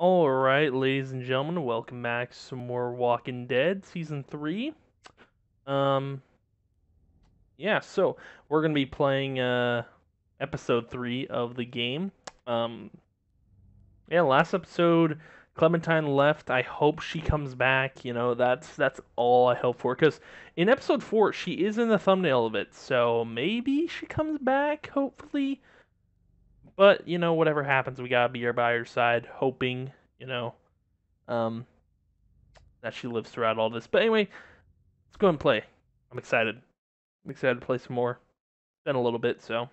Alright, ladies and gentlemen, welcome back to some more Walking Dead Season 3. Um, so we're gonna be playing episode 3 of the game. Um, last episode Clementine left. I hope she comes back, that's all I hope for. Because in episode 4, she is in the thumbnail of it, so maybe she comes back, hopefully. But, whatever happens, we gotta be by her side, hoping, um, that she lives throughout all this. But anyway, let's go and play. I'm excited. I'm excited to play some more. It's been a little bit, so.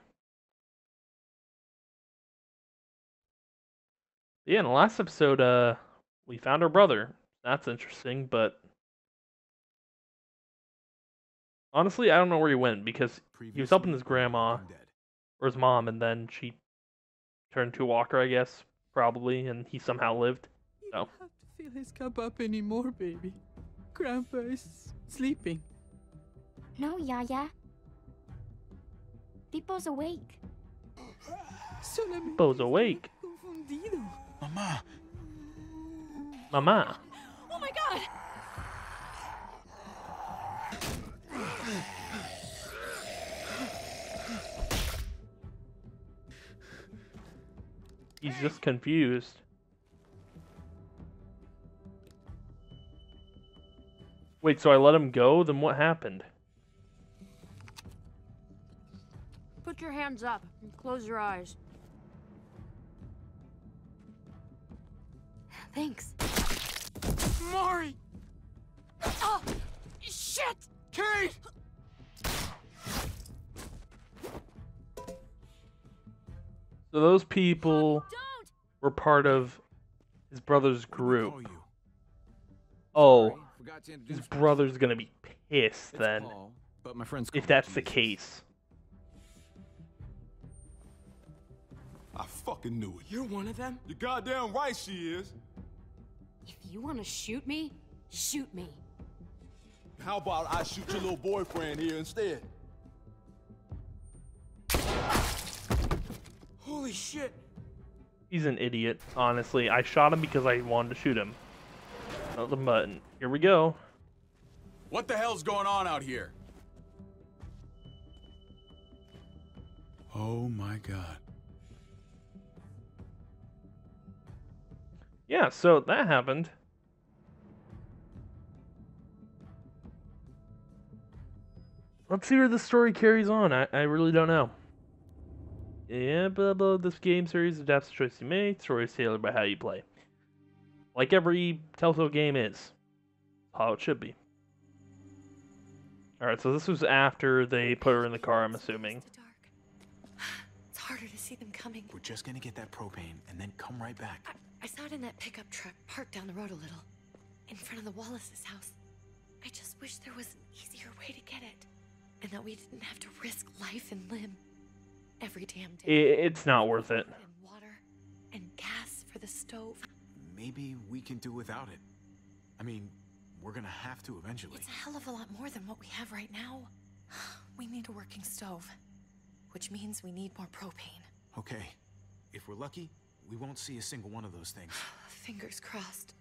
Yeah, in the last episode, we found her brother. That's interesting, but honestly, I don't know where he went because he was helping his grandma or his mom, and then she turned to a walker, I guess, probably, and he somehow lived. So. You don't have to fill his cup up anymore, baby. Grandpa is sleeping. No, Yaya. Pipo's awake. Pipo's awake. Confundido. Mamá. Mama. Oh my god! He's just confused. Wait, so I let him go? Then what happened? Put your hands up and close your eyes. Thanks. Mari! Oh, shit! Kate! So those people Don't! were part of his brother's group. Call you. Oh, Sorry, forgot to his introduce brother's gonna be pissed It's then, Paul, but my friends if call that's me the Jesus. case. I fucking knew it. You're one of them? You're goddamn right she is. If you want to shoot me, shoot me. How about I shoot your little boyfriend here instead? Holy shit. He's an idiot, honestly. I shot him because I wanted to shoot him. Not the button. Here we go. What the hell's going on out here? Oh my god. Yeah, so that happened. Let's see where the story carries on. I really don't know. Yeah, blah blah. This game series adapts the choice you make. Story is tailored by how you play. Like every Telltale game is. How it should be. Alright, so this was after they put her in the car, I'm assuming. It's dark. It's harder to see them coming. We're just gonna get that propane and then come right back. I saw it in that pickup truck parked down the road a little, in front of the Wallace's house. I just wish there was an easier way to get it, and that we didn't have to risk life and limb every damn day. It's not worth it. And water and gas for the stove. Maybe we can do without it. I mean, we're gonna have to eventually. It's a hell of a lot more than what we have right now. We need a working stove, which means we need more propane. Okay. If we're lucky, we won't see a single one of those things. Fingers crossed.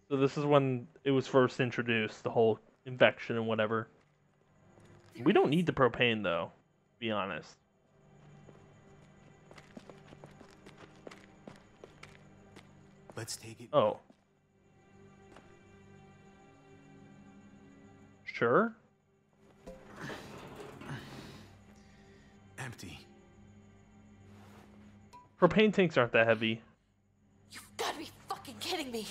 So this is when it was first introduced, the whole infection and whatever. We don't need the propane though, to be honest. Let's take it. Oh. Sure? Empty. Propane tanks aren't that heavy. You've got to be fucking kidding me.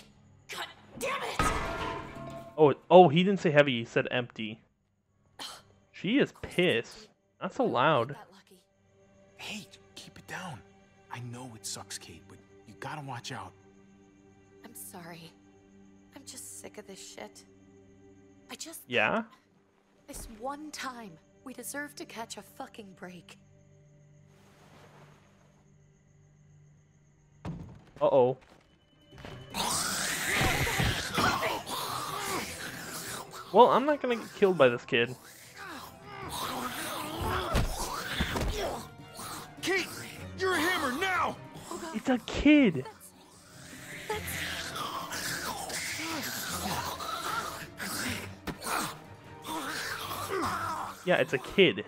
God damn it! Oh, he didn't say heavy, he said empty. She is pissed. Not so loud. That lucky. Hey, keep it down. I know it sucks, Kate, but you gotta watch out. I'm sorry. I'm just sick of this shit. I just... Yeah? This one time, we deserve to catch a fucking break. Uh-oh. Well, I'm not gonna get killed by this kid. Kate, you're a hammer now! It's a kid. That's Yeah, it's a kid.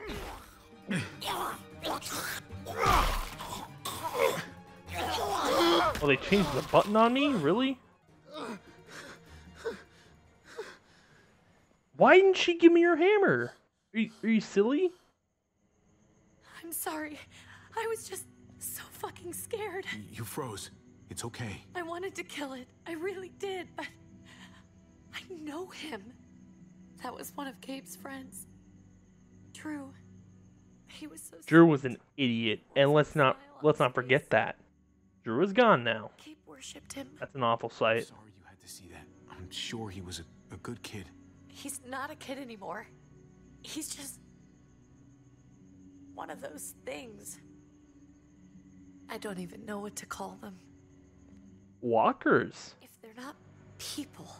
Oh, they changed the button on me? Really? Why didn't she give me her hammer? Are you silly? I'm sorry. I was just so fucking scared. You froze. It's okay. I wanted to kill it. I really did, but I know him. That was one of Gabe's friends. Drew. He was so Drew was an idiot, and let's not forget that. Drew is gone now. Gabe worshipped him. That's an awful sight. Sorry you had to see that. I'm sure he was a good kid. He's not a kid anymore. He's just one of those things. I don't even know what to call them. Walkers. If they're not people,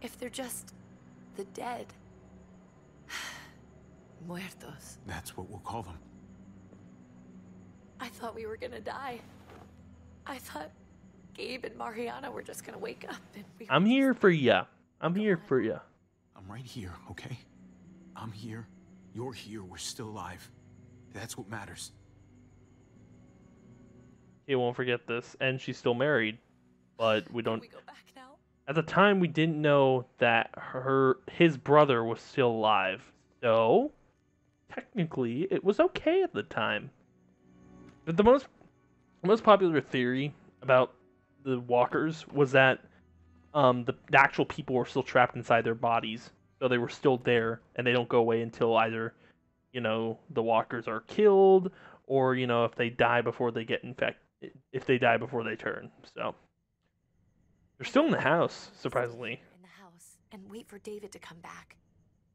if they're just the dead. Muertos. That's what we'll call them. I thought we were gonna die. I thought Gabe and Mariana were just gonna wake up and we were I'm here just for ya. I'm here gone. for ya. I'm right here, okay? I'm here. You're here. We're still alive. That's what matters. He won't forget this, and she's still married. But we Can don't. we go back now? At the time, we didn't know that his brother was still alive. So technically, it was okay at the time. But the most popular theory about the walkers was that the actual people were still trapped inside their bodies, so they were still there, and they don't go away until either, the walkers are killed, or if they die before they get infected, if they die before they turn. So they're still in the house, surprisingly. In the house and wait for David to come back.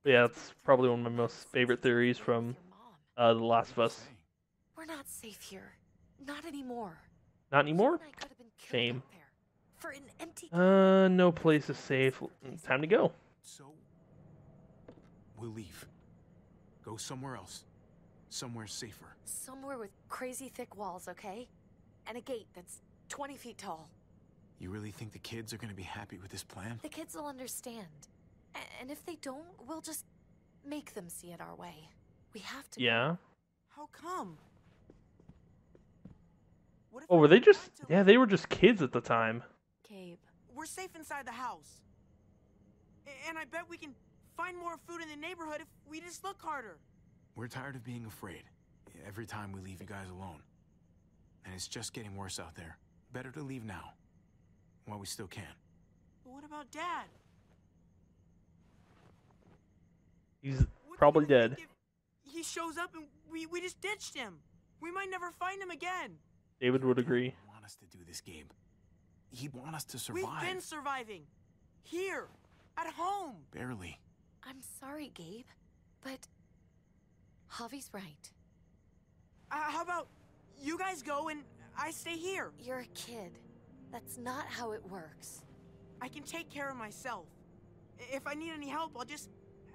But yeah, that's probably one of my most favorite theories from The Last of Us. We're not safe here. Not anymore. Not anymore? You and I could have been killed Shame. out there for an empty No place is safe. Time to go. So, we'll leave. Go somewhere else. Somewhere safer. somewhere with crazy thick walls, okay? And a gate that's 20 feet tall. You really think the kids are gonna be happy with this plan? The kids will understand. And if they don't, we'll just make them see it our way. We have to. Yeah. How come? What if Oh, we were they go just... back to Yeah, they were just kids at the time. Gabe. We're safe inside the house. And I bet we can find more food in the neighborhood if we just look harder. We're tired of being afraid. Every time we leave you guys alone. And it's just getting worse out there. Better to leave now. While we still can. But what about Dad? He's What are we probably gonna dead. think if he shows up and we just ditched him. We might never find him again. David would agree. He want us to do this, Gabe. He'd want us to We've survive. been surviving. Here. At home. Barely. I'm sorry, Gabe, but Javi's right. How about you guys go and I stay here? You're a kid. That's not how it works. I can take care of myself. If I need any help, I'll just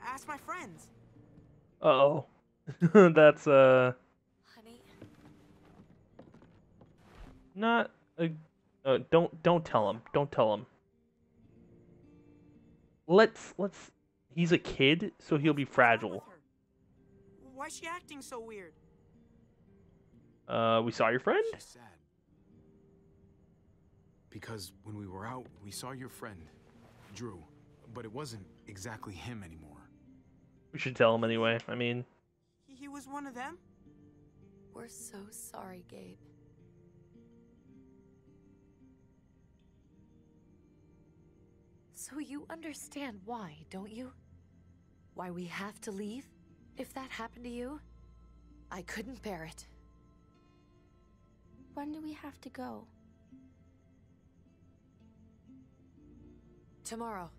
ask my friends. Uh-oh. That's, Honey, not a... don't tell him. Don't tell him. Let's... He's a kid, so he'll be What's wrong with fragile. her? Why is she acting so weird? We saw your friend? She's sad. Because when we were out, we saw your friend, Drew. But it wasn't exactly him anymore. We should tell him anyway. I mean... He was one of them? we're so sorry, Gabe. So you understand why, don't you? Why we have to leave? If that happened to you, I couldn't bear it. When do we have to go? Tomorrow,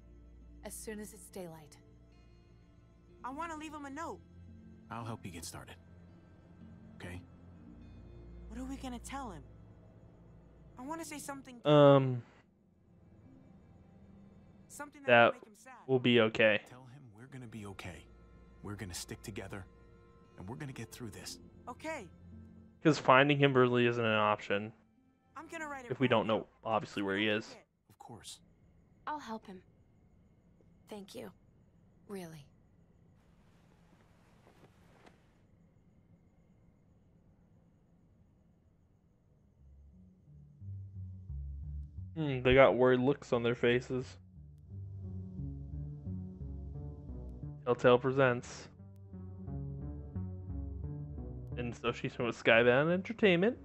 as soon as it's daylight. I want to leave him a note. I'll help you get started. Okay? What are we gonna tell him? I want to say something. Something that will make him sad. We'll be okay. Tell him we're gonna be okay. We're gonna stick together. And we're gonna get through this. Okay, Because finding him really isn't an option. I'm gonna write it if we right don't know, now. obviously, where he is. Of course. I'll help him. Thank you. Really. They got worried looks on their faces. Telltale presents. And so she's from Skybound Entertainment.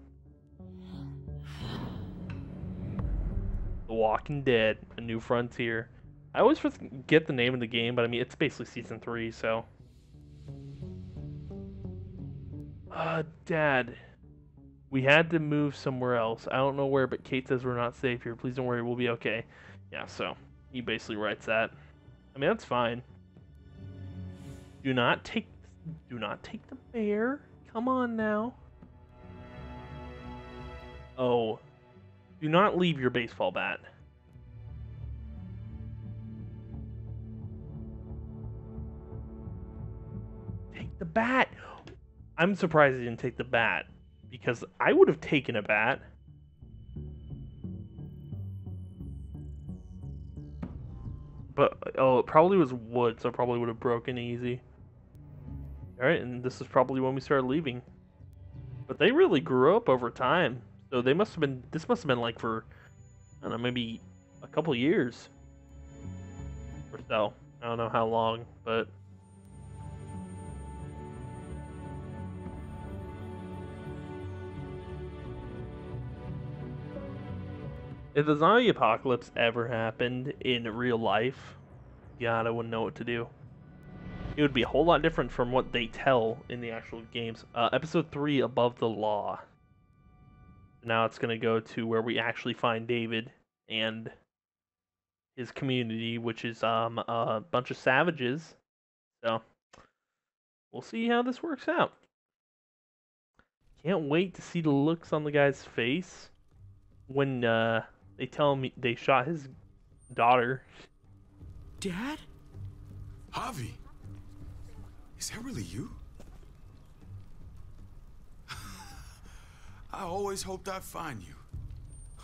The Walking Dead, A New Frontier. I always forget the name of the game, but I mean, it's basically Season 3, so... Dad. We had to move somewhere else. I don't know where, but Kate says we're not safe here. Please don't worry, we'll be okay. Yeah, so he basically writes that. I mean, that's fine. Do not take the bear. Come on now. Oh. Do not leave your baseball bat. Take the bat. I'm surprised he didn't take the bat, because I would have taken a bat. But, oh, it probably was wood, so it probably would have broken easy. Alright, and this is probably when we started leaving. But they really grew up over time. So they must have been, this must have been like for, I don't know, maybe a couple years. Or so. I don't know how long, but... If the zombie apocalypse ever happened in real life, God, I wouldn't know what to do. It would be a whole lot different from what they tell in the actual games. Episode 3, Above the Law. Now it's going to go to where we actually find David and his community, which is a bunch of savages. So, we'll see how this works out. Can't wait to see the looks on the guy's face when they tell him they shot his daughter. Dad? Javi! Is that really you? I always hoped I'd find you.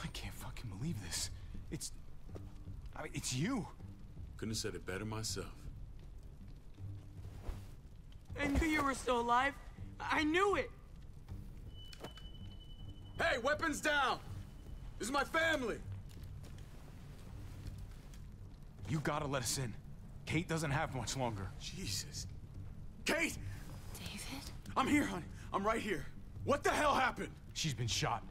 I can't fucking believe this. It's you. Couldn't have said it better myself. I knew you were still alive. I knew it. Hey, weapons down! This is my family! You gotta let us in. Kate doesn't have much longer. Jesus. Kate! David? I'm here, honey. I'm right here. What the hell happened? She's been shot.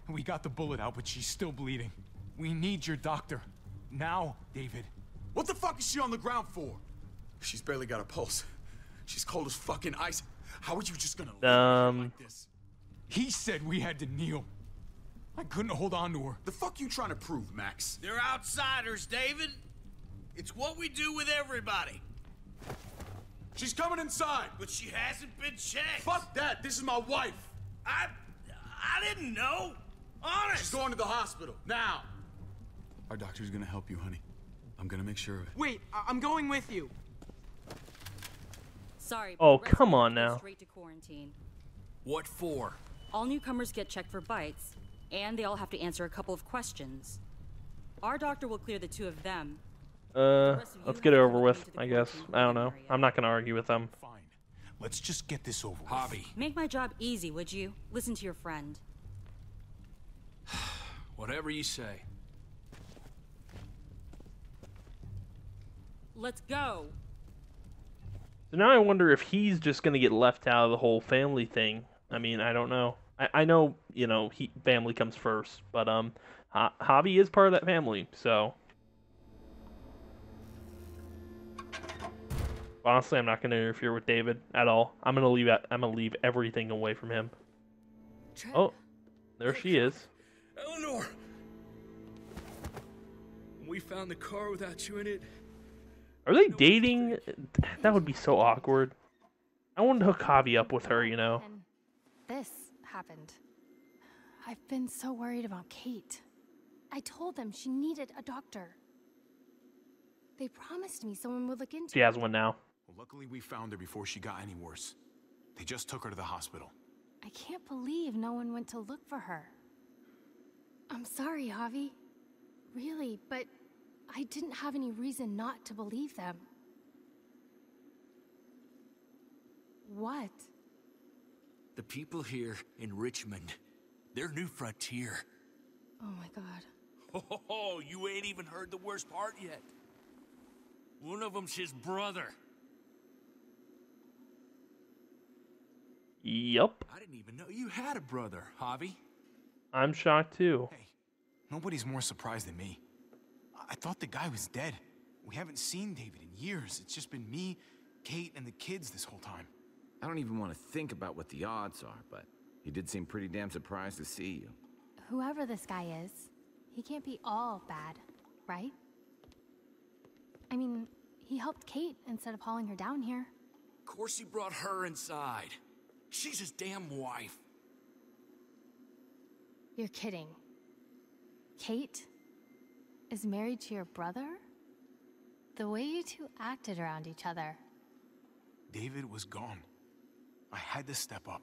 And we got the bullet out, but she's still bleeding. We need your doctor. Now, David. What the fuck is she on the ground for? She's barely got a pulse. She's cold as fucking ice. How are you just gonna leave her like this? He said we had to kneel. I couldn't hold on to her. The fuck you trying to prove, Max? They're outsiders, David. It's what we do with everybody. She's coming inside! But she hasn't been checked. Fuck that! This is my wife! I didn't know. Honest. She's going to the hospital, now! Our doctor's gonna help you, honey. I'm gonna make sure of it. Wait, I'm going with you. Sorry. Oh, but come on residents go now. Straight to quarantine. What for? All newcomers get checked for bites, and they all have to answer a couple of questions. Our doctor will clear the two of them. Let's get it over with, I guess. I don't know. I'm not gonna argue with them. Fine. Let's just get this over with. Javi. Make my job easy, would you? Listen to your friend. Whatever you say. Let's go. So now I wonder if he's just gonna get left out of the whole family thing. I mean, I don't know. I know, you know, family comes first, but Javi is part of that family, so. Honestly, I'm not gonna interfere with David at all. I'm gonna leave everything away from him. Trip? Oh, there she is. Eleanor! We found the car without you in it. Are they dating? That would be so awkward. I wanted to hook Javi up with her, you know. And this happened. I've been so worried about Kate. I told them she needed a doctor. They promised me someone would look into She has one now. Well, luckily we found her before she got any worse. They just took her to the hospital. I can't believe no one went to look for her. I'm sorry, Javi. Really, but I didn't have any reason not to believe them. What? The people here in Richmond, they're New Frontier. Oh my god. Oh, you ain't even heard the worst part yet. One of them's his brother. Yup. I didn't even know you had a brother, Javi. I'm shocked too. Hey, nobody's more surprised than me. I thought the guy was dead. We haven't seen David in years. It's just been me, Kate, and the kids this whole time. I don't even want to think about what the odds are, but he did seem pretty damn surprised to see you. Whoever this guy is, he can't be all bad, right? I mean, he helped Kate instead of hauling her down here. Of course he brought her inside. She's his damn wife. You're kidding. Kate is married to your brother? The way you two acted around each other. David was gone. I had to step up,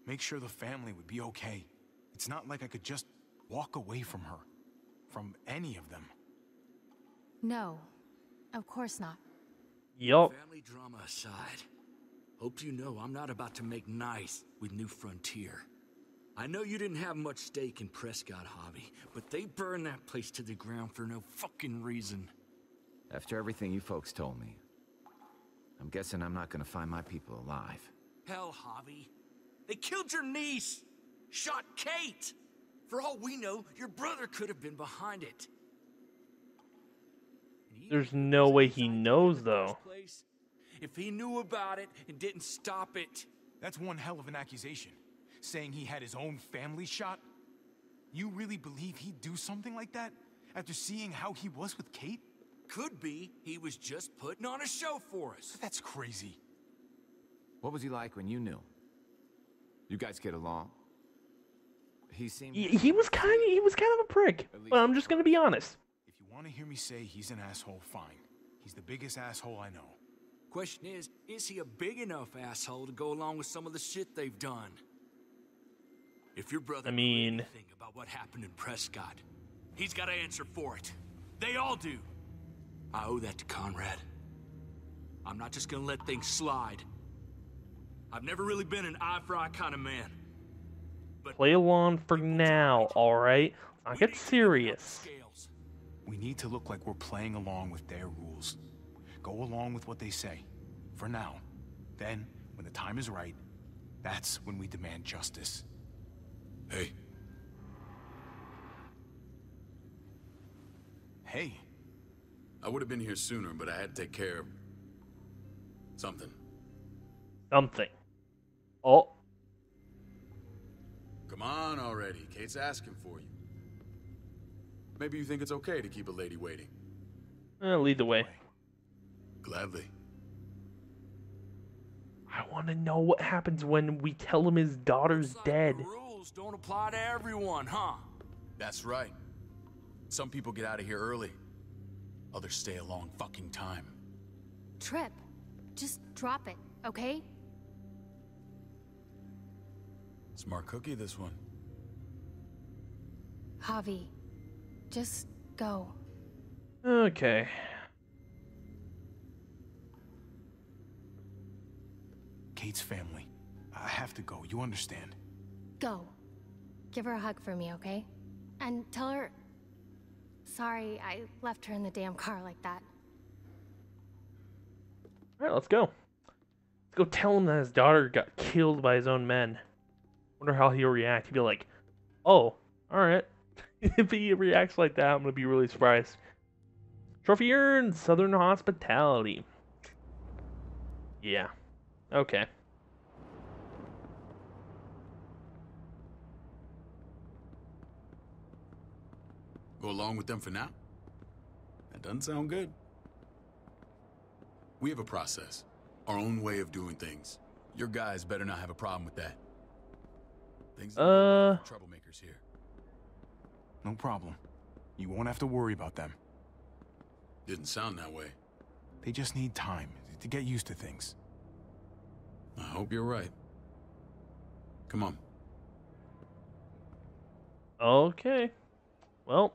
make sure the family would be okay. It's not like I could just walk away from her, from any of them. No, of course not. Yup. Family drama aside, hope you know I'm not about to make nice with New Frontier. I know you didn't have much stake in Prescott, Javi, but they burned that place to the ground for no fucking reason. After everything you folks told me, I'm guessing I'm not gonna find my people alive. Hell, Javi. They killed your niece! Shot Kate! For all we know, your brother could have been behind it. There's no way he knows, though. If he knew about it and didn't stop it... That's one hell of an accusation. Saying he had his own family shot? You really believe he'd do something like that? After seeing how he was with Kate? Could be he was just putting on a show for us. That's crazy. What was he like when you knew? You guys get along? He seemed... He was kind of a prick. Well, I'm just gonna be honest. If you want to hear me say he's an asshole, fine. He's the biggest asshole I know. Question is he a big enough asshole to go along with some of the shit they've done? If your brother knew anything about what happened in Prescott, he's got to answer for it. They all do. I owe that to Conrad. I'm not just gonna let things slide. I've never really been an eye-for-eye kind of man. But play along for now, alright? I'll get serious. We need to look like we're playing along with their rules. Go along with what they say. For now. Then, when the time is right, that's when we demand justice. Hey. Hey. I would have been here sooner, but I had to take care of... something. Something. Oh. Come on already. Kate's asking for you. Maybe you think it's okay to keep a lady waiting. Lead the way. Gladly. I want to know what happens when we tell him his daughter's dead. The rules don't apply to everyone, huh? That's right. Some people get out of here early. Others stay a long fucking time. Trip, just drop it, okay? Smart cookie, this one. Javi, just go. Okay. Kate's family. I have to go, you understand? Go. Give her a hug for me, okay? And tell her... Sorry, I left her in the damn car like that. Alright, let's go. Let's go tell him that his daughter got killed by his own men. Wonder how he'll react. He'll be like, oh, alright. If he reacts like that, I'm gonna be really surprised. Trophy earned, Southern Hospitality. Yeah. Okay. Go along with them for now? That doesn't sound good. We have a process. Our own way of doing things. Your guys better not have a problem with that. Things troublemakers here. No problem. You won't have to worry about them. Didn't sound that way. They just need time to get used to things. I hope you're right. Come on. Okay. Well,